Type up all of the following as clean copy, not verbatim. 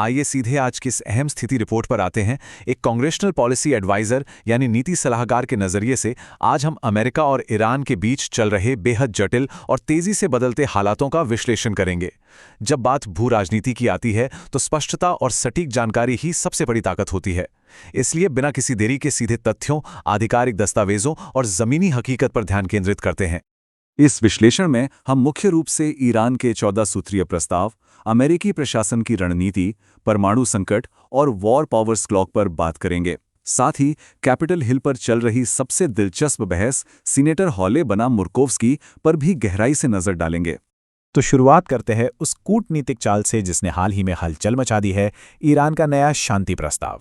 आइए सीधे आज की इस अहम स्थिति रिपोर्ट पर आते हैं। एक कांग्रेशनल पॉलिसी एडवाइजर यानी नीति सलाहकार के नजरिए से आज हम अमेरिका और ईरान के बीच चल रहे बेहद जटिल और तेजी से बदलते हालातों का विश्लेषण करेंगे। जब बात भू राजनीति की आती है तो स्पष्टता और सटीक जानकारी ही सबसे बड़ी ताकत होती है। इसलिए बिना किसी देरी के सीधे तथ्यों, आधिकारिक दस्तावेजों और जमीनी हकीकत पर ध्यान केंद्रित करते हैं। इस विश्लेषण में हम मुख्य रूप से ईरान के 14 सूत्रीय प्रस्ताव, अमेरिकी प्रशासन की रणनीति, परमाणु संकट और वॉर पावर्स क्लॉक पर बात करेंगे। साथ ही कैपिटल हिल पर चल रही सबसे दिलचस्प बहस सीनेटर हॉले बनाम मुर्कोव्स्की पर भी गहराई से नजर डालेंगे। तो शुरुआत करते हैं उस कूटनीतिक चाल से जिसने हाल ही में हलचल मचा दी है, ईरान का नया शांति प्रस्ताव।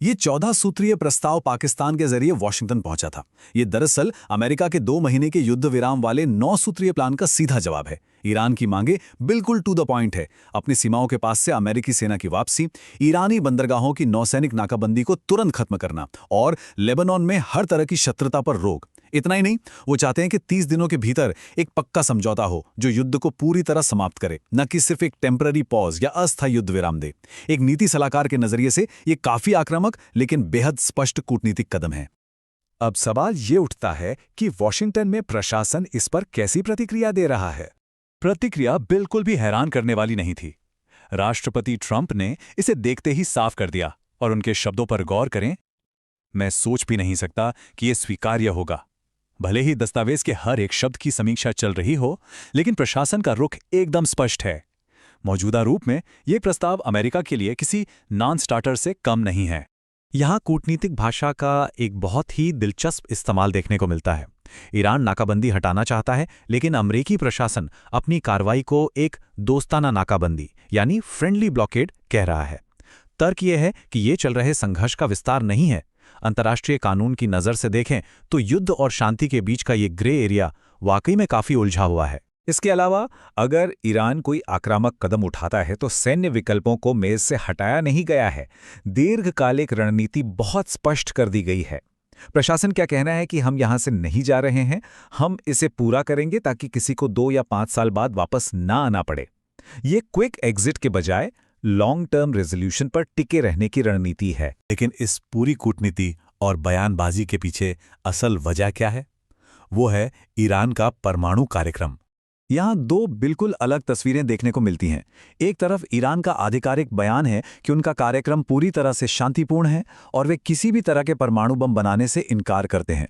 ये 14 सूत्रीय प्रस्ताव पाकिस्तान के जरिए वॉशिंगटन पहुंचा था। ये दरअसल अमेरिका के 2 महीने के युद्ध विराम वाले 9 सूत्रीय प्लान का सीधा जवाब है। ईरान की मांगे बिल्कुल टू द पॉइंट है। अपनी सीमाओं के पास से अमेरिकी सेना की वापसी, ईरानी बंदरगाहों की नौसैनिक नाकाबंदी को तुरंत खत्म करना और लेबनान में हर तरह की शत्रुता पर रोक। इतना ही नहीं, वो चाहते हैं कि 30 दिनों के भीतर एक पक्का समझौता हो जो युद्ध को पूरी तरह समाप्त करे, न कि सिर्फ एक टेम्पररी पॉज या अस्थायी युद्ध विराम दे। एक नीति सलाहकार के नजरिए से ये काफी आक्रामक लेकिन बेहद स्पष्ट कूटनीतिक कदम है। अब सवाल ये उठता है कि वॉशिंगटन में प्रशासन इस पर कैसी प्रतिक्रिया दे रहा है। प्रतिक्रिया बिल्कुल भी हैरान करने वाली नहीं थी। राष्ट्रपति ट्रंप ने इसे देखते ही साफ कर दिया और उनके शब्दों पर गौर करें, मैं सोच भी नहीं सकता कि यह स्वीकार्य होगा। भले ही दस्तावेज के हर एक शब्द की समीक्षा चल रही हो, लेकिन प्रशासन का रुख एकदम स्पष्ट है। मौजूदा रूप में यह प्रस्ताव अमेरिका के लिए किसी नॉन स्टार्टर से कम नहीं है। यहाँ कूटनीतिक भाषा का एक बहुत ही दिलचस्प इस्तेमाल देखने को मिलता है। ईरान नाकाबंदी हटाना चाहता है, लेकिन अमेरिकी प्रशासन अपनी कार्रवाई को एक दोस्ताना नाकाबंदी यानी फ्रेंडली ब्लॉकेड कह रहा है। तर्क यह है कि ये चल रहे संघर्ष का विस्तार नहीं है। अंतर्राष्ट्रीय कानून की नज़र से देखें तो युद्ध और शांति के बीच का ये ग्रे एरिया वाकई में काफी उलझा हुआ है। इसके अलावा अगर ईरान कोई आक्रामक कदम उठाता है तो सैन्य विकल्पों को मेज से हटाया नहीं गया है। दीर्घकालिक रणनीति बहुत स्पष्ट कर दी गई है। प्रशासन क्या कहना है कि हम यहां से नहीं जा रहे हैं, हम इसे पूरा करेंगे ताकि किसी को 2 या 5 साल बाद वापस ना आना पड़े। ये क्विक एग्जिट के बजाय लॉन्ग टर्म रेजोल्यूशन पर टिके रहने की रणनीति है। लेकिन इस पूरी कूटनीति और बयानबाजी के पीछे असल वजह क्या है? वो है ईरान का परमाणु कार्यक्रम। यहाँ 2 बिल्कुल अलग तस्वीरें देखने को मिलती हैं। एक तरफ ईरान का आधिकारिक बयान है कि उनका कार्यक्रम पूरी तरह से शांतिपूर्ण है और वे किसी भी तरह के परमाणु बम बनाने से इनकार करते हैं।